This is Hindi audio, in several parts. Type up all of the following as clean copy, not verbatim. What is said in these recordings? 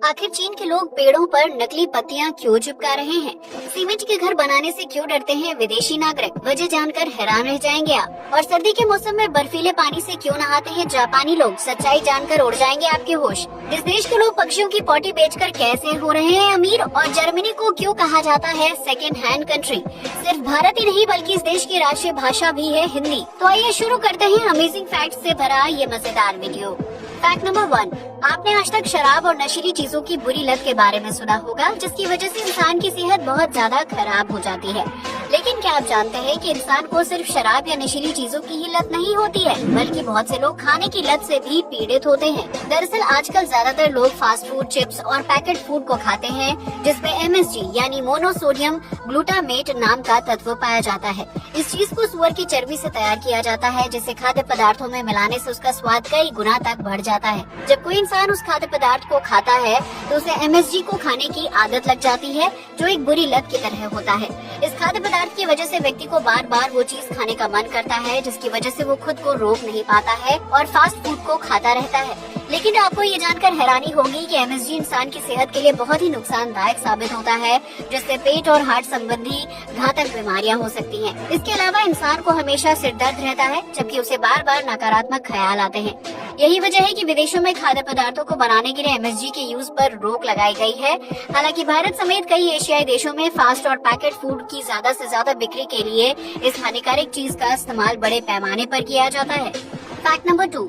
आखिर चीन के लोग पेड़ों पर नकली पत्तियां क्यों चिपका रहे हैं? सीमेंट के घर बनाने से क्यों डरते हैं विदेशी नागरिक? वजह जानकर हैरान रह जाएंगे आप। और सर्दी के मौसम में बर्फीले पानी से क्यों नहाते हैं जापानी लोग? सच्चाई जानकर उड़ जाएंगे आपके होश। इस देश के लोग पक्षियों की पोटी बेचकर कैसे हो रहे हैं अमीर? और जर्मनी को क्यों कहा जाता है सेकेंड हैंड कंट्री? सिर्फ भारत ही नहीं बल्कि इस देश की राष्ट्रीय भाषा भी है हिंदी। तो आइए शुरू करते हैं अमेजिंग फैक्ट से भरा ये मजेदार वीडियो। फैक्ट नंबर 1, आपने आज तक शराब और नशीली चीजों की बुरी लत के बारे में सुना होगा, जिसकी वजह से इंसान की सेहत बहुत ज्यादा खराब हो जाती है। लेकिन क्या आप जानते हैं कि इंसान को सिर्फ शराब या नशीली चीजों की ही लत नहीं होती है, बल्कि बहुत से लोग खाने की लत से भी पीड़ित होते हैं। दरअसल आजकल ज्यादातर लोग फास्ट फूड, चिप्स और पैकेट फूड को खाते हैं, जिसमें MSG यानी मोनोसोडियम ग्लूटामेट नाम का तत्व पाया जाता है। इस चीज को सुअर की चर्बी से तैयार किया जाता है, जिसे खाद्य पदार्थों में मिलाने से उसका स्वाद कई गुना तक बढ़ जाता है। जब कोई इंसान उस खाद्य पदार्थ को खाता है तो उसे MSG को खाने की आदत लग जाती है, जो एक बुरी लत की तरह होता है। इस खाद्य पदार्थ की वजह से व्यक्ति को बार बार वो चीज खाने का मन करता है, जिसकी वजह से वो खुद को रोक नहीं पाता है और फास्ट फूड को खाता रहता है। लेकिन आपको ये जानकर हैरानी होगी कि MSG इंसान की सेहत के लिए बहुत ही नुकसानदायक साबित होता है, जिससे पेट और हार्ट संबंधी घातक बीमारियां हो सकती हैं। इसके अलावा इंसान को हमेशा सिर दर्द रहता है, जबकि उसे बार बार नकारात्मक ख्याल आते हैं। यही वजह है कि विदेशों में खाद्य पदार्थों को बनाने के लिए MSG के यूज पर रोक लगाई गई है। हालांकि भारत समेत कई एशियाई देशों में फास्ट और पैकेट फूड की ज्यादा से ज्यादा बिक्री के लिए इस हानिकारक चीज का इस्तेमाल बड़े पैमाने पर किया जाता है। फैक्ट नंबर 2,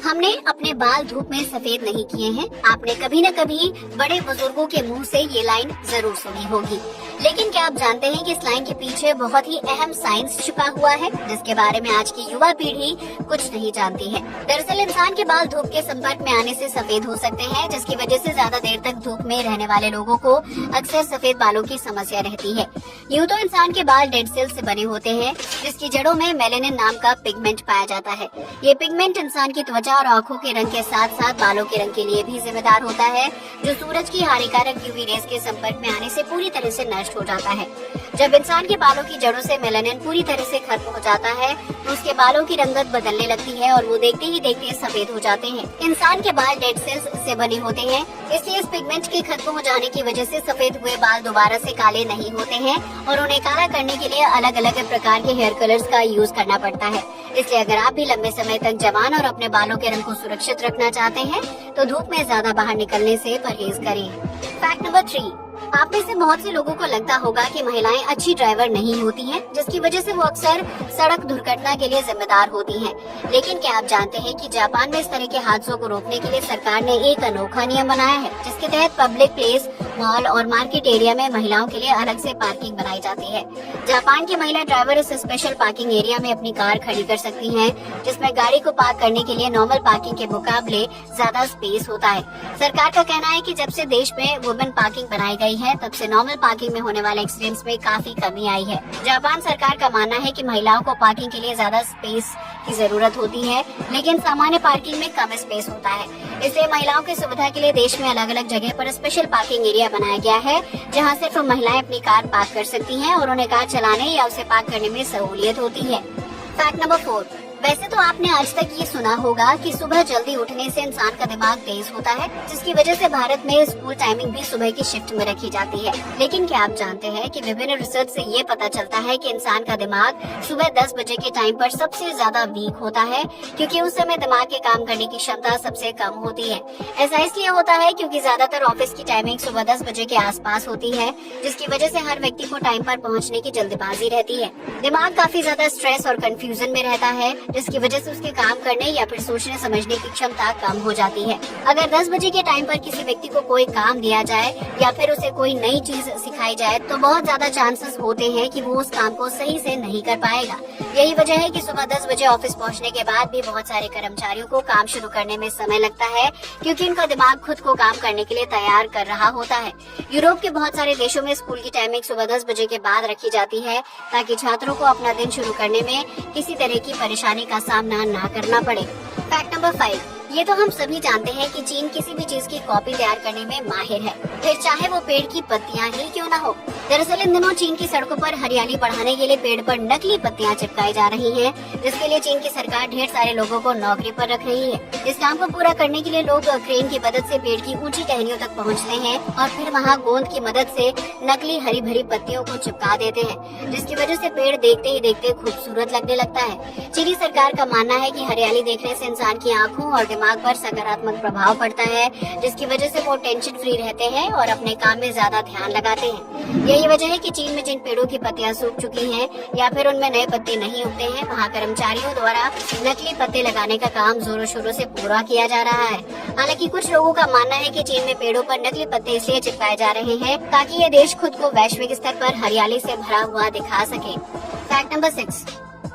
हमने अपने बाल धूप में सफेद नहीं किए हैं। आपने कभी न कभी बड़े बुजुर्गों के मुंह से ये लाइन जरूर सुनी होगी, लेकिन क्या आप जानते हैं कि इस लाइन के पीछे बहुत ही अहम साइंस छुपा हुआ है, जिसके बारे में आज की युवा पीढ़ी कुछ नहीं जानती है। दरअसल इंसान के बाल धूप के संपर्क में आने से सफेद हो सकते हैं, जिसकी वजह से ज्यादा देर तक धूप में रहने वाले लोगों को अक्सर सफेद बालों की समस्या रहती है। यूँ तो इंसान के बाल डेड सेल से बने होते हैं, जिसकी जड़ों में मेलेनिन नाम का पिगमेंट पाया जाता है। ये पिगमेंट इंसान की त्वचा और आंखों के रंग के साथ साथ बालों के रंग के लिए भी जिम्मेदार होता है, जो सूरज की हानिकारक UV रेस के संपर्क में आने से पूरी तरह से नष्ट हो जाता है। जब इंसान के बालों की जड़ों से मेलानिन पूरी तरह से खत्म हो जाता है तो उसके बालों की रंगत बदलने लगती है और वो देखते ही देखते सफेद हो जाते हैं। इंसान के बाल डेड सेल्स से बने होते हैं, इसलिए इस पिगमेंट के खत्म हो जाने की वजह से सफेद हुए बाल दोबारा से काले नहीं होते हैं और उन्हें काला करने के लिए अलग अलग प्रकार के हेयर कलर्स का यूज करना पड़ता है। इसलिए अगर आप भी लंबे समय तक जवान और अपने बालों के रंग को सुरक्षित रखना चाहते हैं तो धूप में ज्यादा बाहर निकलने से परहेज करें। फैक्ट नंबर 3, आप में से बहुत से लोगों को लगता होगा कि महिलाएं अच्छी ड्राइवर नहीं होती हैं, जिसकी वजह से वो अक्सर सड़क दुर्घटना के लिए जिम्मेदार होती हैं। लेकिन क्या आप जानते हैं कि जापान में इस तरह के हादसों को रोकने के लिए सरकार ने एक अनोखा नियम बनाया है, जिसके तहत पब्लिक प्लेस, मॉल और मार्केट एरिया में महिलाओं के लिए अलग से पार्किंग बनाई जाती है। जापान की महिला ड्राइवर इस स्पेशल पार्किंग एरिया में अपनी कार खड़ी कर सकती हैं, जिसमें गाड़ी को पार्क करने के लिए नॉर्मल पार्किंग के मुकाबले ज्यादा स्पेस होता है। सरकार का कहना है कि जब से देश में वुमेन पार्किंग बनाई गई है, तब से नॉर्मल पार्किंग में होने वाले एक्सीडेंट्स में काफी कमी आई है। जापान सरकार का मानना है कि महिलाओं को पार्किंग के लिए ज्यादा स्पेस की जरूरत होती है, लेकिन सामान्य पार्किंग में कम स्पेस होता है। इसलिए महिलाओं की सुविधा के लिए देश में अलग अलग जगह पर स्पेशल पार्किंग एरिया बनाया गया है, जहां सिर्फ महिलाएं अपनी कार पार्क कर सकती हैं और उन्हें कार चलाने या उसे पार्क करने में सहूलियत होती है। फैक्ट नंबर 4, वैसे तो आपने आज तक ये सुना होगा कि सुबह जल्दी उठने से इंसान का दिमाग तेज होता है, जिसकी वजह से भारत में स्कूल टाइमिंग भी सुबह की शिफ्ट में रखी जाती है। लेकिन क्या आप जानते हैं कि विभिन्न रिसर्च से ये पता चलता है कि इंसान का दिमाग सुबह 10 बजे के टाइम पर सबसे ज्यादा वीक होता है, क्योंकि उस समय दिमाग के काम करने की क्षमता सबसे कम होती है। ऐसा इसलिए होता है क्योंकि ज्यादातर ऑफिस की टाइमिंग सुबह 10 बजे के आसपास होती है, जिसकी वजह से हर व्यक्ति को टाइम पर पहुँचने की जल्दबाजी रहती है। दिमाग काफी ज्यादा स्ट्रेस और कंफ्यूजन में रहता है, जिसकी वजह से उसके काम करने या फिर सोचने समझने की क्षमता कम हो जाती है। अगर 10 बजे के टाइम पर किसी व्यक्ति को कोई काम दिया जाए या फिर उसे कोई नई चीज सिखाई जाए तो बहुत ज्यादा चांसेस होते हैं कि वो उस काम को सही से नहीं कर पाएगा। यही वजह है कि सुबह 10 बजे ऑफिस पहुंचने के बाद भी बहुत सारे कर्मचारियों को काम शुरू करने में समय लगता है, क्योंकि उनका दिमाग खुद को काम करने के लिए तैयार कर रहा होता है। यूरोप के बहुत सारे देशों में स्कूल की टाइमिंग सुबह 10 बजे के बाद रखी जाती है, ताकि छात्रों को अपना दिन शुरू करने में किसी तरह की परेशानी का सामना ना करना पड़े। फैक्ट नंबर 5, ये तो हम सभी जानते हैं कि चीन किसी भी चीज की कॉपी तैयार करने में माहिर है, फिर चाहे वो पेड़ की पत्तियां ही क्यों न हो। दरअसल इन दिनों चीन की सड़कों पर हरियाली बढ़ाने के लिए पेड़ पर नकली पत्तियां चिपकाई जा रही हैं, जिसके लिए चीन की सरकार ढेर सारे लोगों को नौकरी पर रख रही है। इस काम को पूरा करने के लिए लोग क्रेन की मदद से पेड़ की ऊंची टहनियों तक पहुंचते हैं और फिर वहां गोंद की मदद से नकली हरी भरी पत्तियों को चिपका देते हैं, जिसकी वजह से पेड़ देखते ही देखते खूबसूरत लगने लगता है। चीनी सरकार का मानना है कि हरियाली देखने से इंसान की आँखों और दिमाग पर सकारात्मक प्रभाव पड़ता है, जिसकी वजह से वो टेंशन फ्री रहते हैं और अपने काम में ज्यादा ध्यान लगाते हैं। यही वजह है कि चीन में जिन पेड़ों की पत्तियां सूख चुकी हैं या फिर उनमें नए पत्ते नहीं उगते हैं, वहाँ कर्मचारियों द्वारा नकली पत्ते लगाने का काम जोरों शोरों से पूरा किया जा रहा है। हालांकि कुछ लोगों का मानना है कि चीन में पेड़ों पर नकली पत्ते इसलिए चिपकाए जा रहे हैं ताकि ये देश खुद को वैश्विक स्तर पर हरियाली से भरा हुआ दिखा सके। Fact number 6।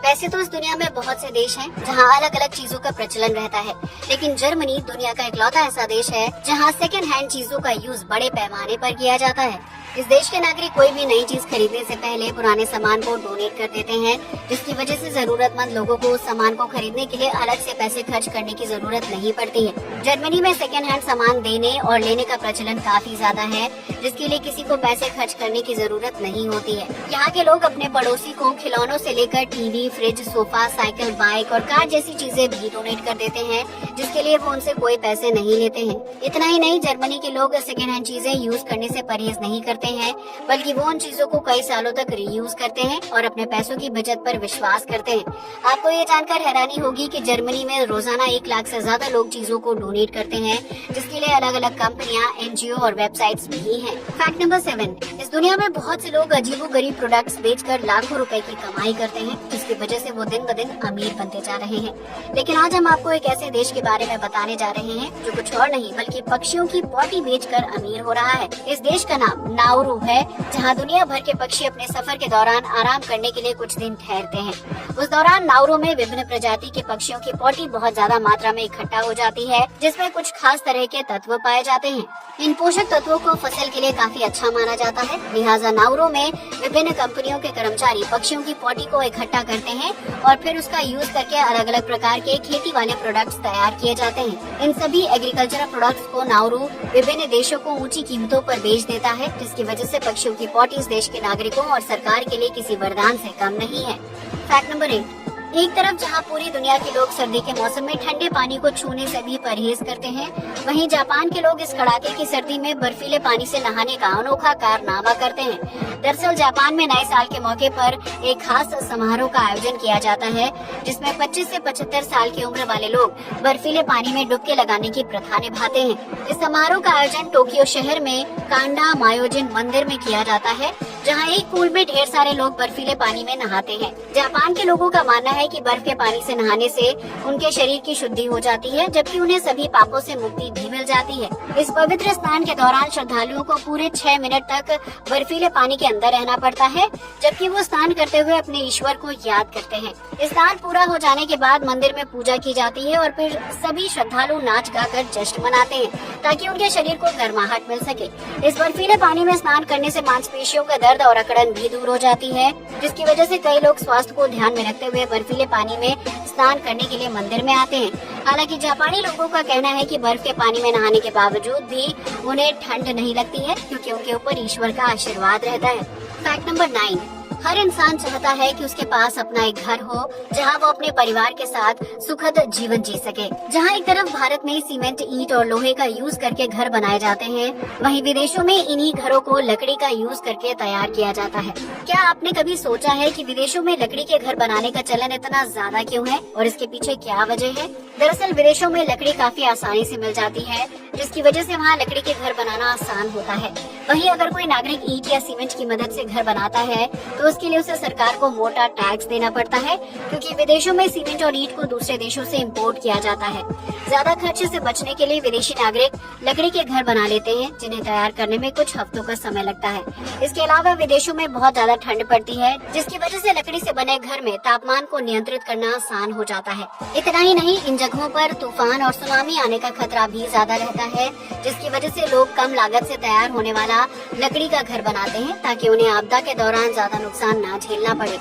वैसे तो इस दुनिया में बहुत से देश हैं जहां अलग अलग चीजों का प्रचलन रहता है, लेकिन जर्मनी दुनिया का इकलौता ऐसा देश है जहां सेकंड हैंड चीजों का यूज बड़े पैमाने पर किया जाता है। इस देश के नागरिक कोई भी नई चीज खरीदने से पहले पुराने सामान को डोनेट कर देते हैं, जिसकी वजह से जरूरतमंद लोगों को उस सामान को खरीदने के लिए अलग से पैसे खर्च करने की जरूरत नहीं पड़ती है। जर्मनी में सेकंड हैंड सामान देने और लेने का प्रचलन काफी ज्यादा है, जिसके लिए किसी को पैसे खर्च करने की जरूरत नहीं होती है। यहाँ के लोग अपने पड़ोसी को खिलौनों से लेकर TV, fridge, sofa, cycle, bike और कार जैसी चीजें भी डोनेट कर देते हैं, जिसके लिए वो उनसे कोई पैसे नहीं लेते हैं। इतना ही नहीं, जर्मनी के लोग सेकंड हैंड चीजें यूज करने से परहेज नहीं करते हैं, बल्कि वो उन चीजों को कई सालों तक रीयूज करते हैं और अपने पैसों की बचत पर विश्वास करते हैं। आपको ये जानकर हैरानी होगी कि जर्मनी में रोजाना 1 लाख से ज्यादा लोग चीजों को डोनेट करते हैं, जिसके लिए अलग अलग कंपनियां, एनजीओ और वेबसाइट्स भी हैं। Fact number 7। इस दुनिया में बहुत से लोग अजीबोगरीब प्रोडक्ट्स बेचकर लाखों रुपए की कमाई करते हैं, जिसकी वजह से वो दिन ब दिन अमीर बनते जा रहे हैं। लेकिन आज हम आपको एक ऐसे देश के बारे में बताने जा रहे हैं जो कुछ और नहीं बल्कि पक्षियों की पॉटी बेचकर अमीर हो रहा है। इस देश का नाम नाउरू है, जहां दुनिया भर के पक्षी अपने सफर के दौरान आराम करने के लिए कुछ दिन ठहरते हैं। उस दौरान नाउरू में विभिन्न प्रजाति के पक्षियों की पॉटी बहुत ज्यादा मात्रा में इकट्ठा हो जाती है, जिसमें कुछ खास तरह के तत्व पाए जाते हैं। इन पोषक तत्वों को फसल के लिए काफी अच्छा माना जाता है, लिहाजा नाउरू में विभिन्न कंपनियों के कर्मचारी पक्षियों की पॉटी को इकट्ठा करते हैं और फिर उसका यूज करके अलग अलग प्रकार के खेती वाले प्रोडक्ट्स तैयार किए जाते हैं। इन सभी एग्रीकल्चरल प्रोडक्ट्स को नाउरू विभिन्न देशों को ऊंची कीमतों पर बेच देता है, जिसकी वजह से पक्षियों की पॉटी इस देश के नागरिकों और सरकार के लिए किसी वरदान से कम नहीं है। Fact number 8। एक तरफ जहां पूरी दुनिया के लोग सर्दी के मौसम में ठंडे पानी को छूने से भी परहेज करते हैं, वहीं जापान के लोग इस कड़ाके की सर्दी में बर्फीले पानी से नहाने का अनोखा कारनामा करते हैं। दरअसल जापान में नए साल के मौके पर एक खास समारोह का आयोजन किया जाता है, जिसमें 25 से 75 साल की उम्र वाले लोग बर्फीले पानी में डुबकी लगाने की प्रथा निभाते हैं। इस समारोह का आयोजन टोक्यो शहर में कांडा मायोजिन मंदिर में किया जाता है, जहां एक पूल में ढेर सारे लोग बर्फीले पानी में नहाते हैं। जापान के लोगों का मानना है कि बर्फ के पानी से नहाने से उनके शरीर की शुद्धि हो जाती है, जबकि उन्हें सभी पापों से मुक्ति भी मिल जाती है। इस पवित्र स्नान के दौरान श्रद्धालुओं को पूरे 6 मिनट तक बर्फीले पानी के अंदर रहना पड़ता है, जबकि वो स्नान करते हुए अपने ईश्वर को याद करते हैं। स्नान पूरा हो जाने के बाद मंदिर में पूजा की जाती है और फिर सभी श्रद्धालु नाच गाकर जश्न मनाते हैं, ताकि उनके शरीर को गर्माहट मिल सके। इस बर्फीले पानी में स्नान करने से मांसपेशियों का दर्द और अकड़न भी दूर हो जाती है, जिसकी वजह से कई लोग स्वास्थ्य को ध्यान में रखते हुए बर्फीले पानी में स्नान करने के लिए मंदिर में आते हैं। हालांकि जापानी लोगों का कहना है कि बर्फ के पानी में नहाने के बावजूद भी उन्हें ठंड नहीं लगती है, क्योंकि उनके ऊपर ईश्वर का आशीर्वाद रहता है। Fact number 9। हर इंसान चाहता है कि उसके पास अपना एक घर हो, जहां वो अपने परिवार के साथ सुखद जीवन जी सके। जहां एक तरफ भारत में सीमेंट, ईंट और लोहे का यूज करके घर बनाए जाते हैं, वहीं विदेशों में इन्हीं घरों को लकड़ी का यूज करके तैयार किया जाता है। क्या आपने कभी सोचा है कि विदेशों में लकड़ी के घर बनाने का चलन इतना ज्यादा क्यों है और इसके पीछे क्या वजह है? दरअसल विदेशों में लकड़ी काफी आसानी से मिल जाती है, जिसकी वजह से वहाँ लकड़ी के घर बनाना आसान होता है। वहीं अगर कोई नागरिक ईंट या सीमेंट की मदद से घर बनाता है तो उसके लिए उसे सरकार को मोटा टैक्स देना पड़ता है, क्योंकि विदेशों में सीमेंट और ईंट को दूसरे देशों से इंपोर्ट किया जाता है। ज्यादा खर्चे से बचने के लिए विदेशी नागरिक लकड़ी के घर बना लेते हैं, जिन्हें तैयार करने में कुछ हफ्तों का समय लगता है। इसके अलावा विदेशों में बहुत ज्यादा ठंड पड़ती है, जिसकी वजह से लकड़ी से बने घर में तापमान को नियंत्रित करना आसान हो जाता है। इतना ही नहीं, इन जगहों पर तूफान और सुनामी आने का खतरा भी ज्यादा रहता है, जिसकी वजह से लोग कम लागत से तैयार होने वाला लकड़ी का घर बनाते हैं, ताकि उन्हें आपदा के दौरान ज्यादा नुकसान न झेलना पड़े।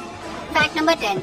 Fact number 10।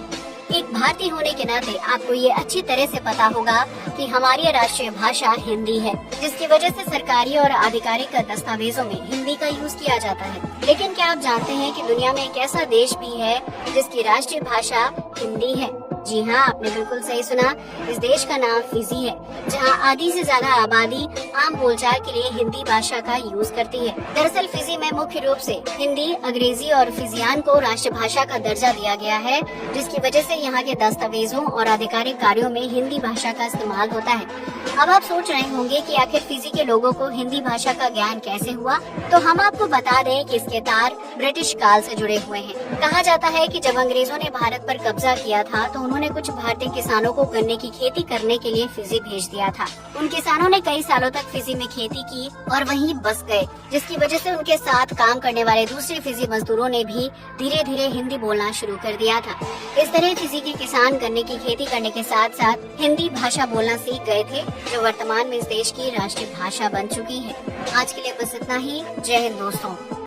एक भारतीय होने के नाते आपको ये अच्छी तरह से पता होगा कि हमारी राष्ट्रीय भाषा हिंदी है, जिसकी वजह से सरकारी और आधिकारिक दस्तावेजों में हिंदी का यूज किया जाता है। लेकिन क्या आप जानते हैं कि दुनिया में एक ऐसा देश भी है जिसकी राष्ट्रीय भाषा हिंदी है? जी हाँ, आपने बिल्कुल सही सुना। इस देश का नाम फिजी है, जहाँ आधी से ज्यादा आबादी आम बोलचाल के लिए हिंदी भाषा का यूज करती है। दरअसल फिजी में मुख्य रूप से हिंदी, अंग्रेजी और फिजियान को राष्ट्रभाषा का दर्जा दिया गया है, जिसकी वजह से यहाँ के दस्तावेजों और आधिकारिक कार्यों में हिंदी भाषा का इस्तेमाल होता है। अब आप सोच रहे होंगे कि आखिर फिजी के लोगों को हिंदी भाषा का ज्ञान कैसे हुआ? तो हम आपको बता दें कि इसके तार ब्रिटिश काल से जुड़े हुए हैं। कहा जाता है कि जब अंग्रेजों ने भारत पर कब्जा किया था तो उन्होंने कुछ भारतीय किसानों को गन्ने की खेती करने के लिए फिजी भेज दिया था। उन किसानों ने कई सालों तक फिजी में खेती की और वहीं बस गए, जिसकी वजह से उनके साथ काम करने वाले दूसरे फिजी मजदूरों ने भी धीरे धीरे हिंदी बोलना शुरू कर दिया था। इस तरह फिजी के किसान गन्ने की खेती करने के साथ साथ हिंदी भाषा बोलना सीख गए थे, जो वर्तमान में इस देश की राष्ट्रीय भाषा बन चुकी है। आज के लिए बस इतना ही। जय हिंद दोस्तों।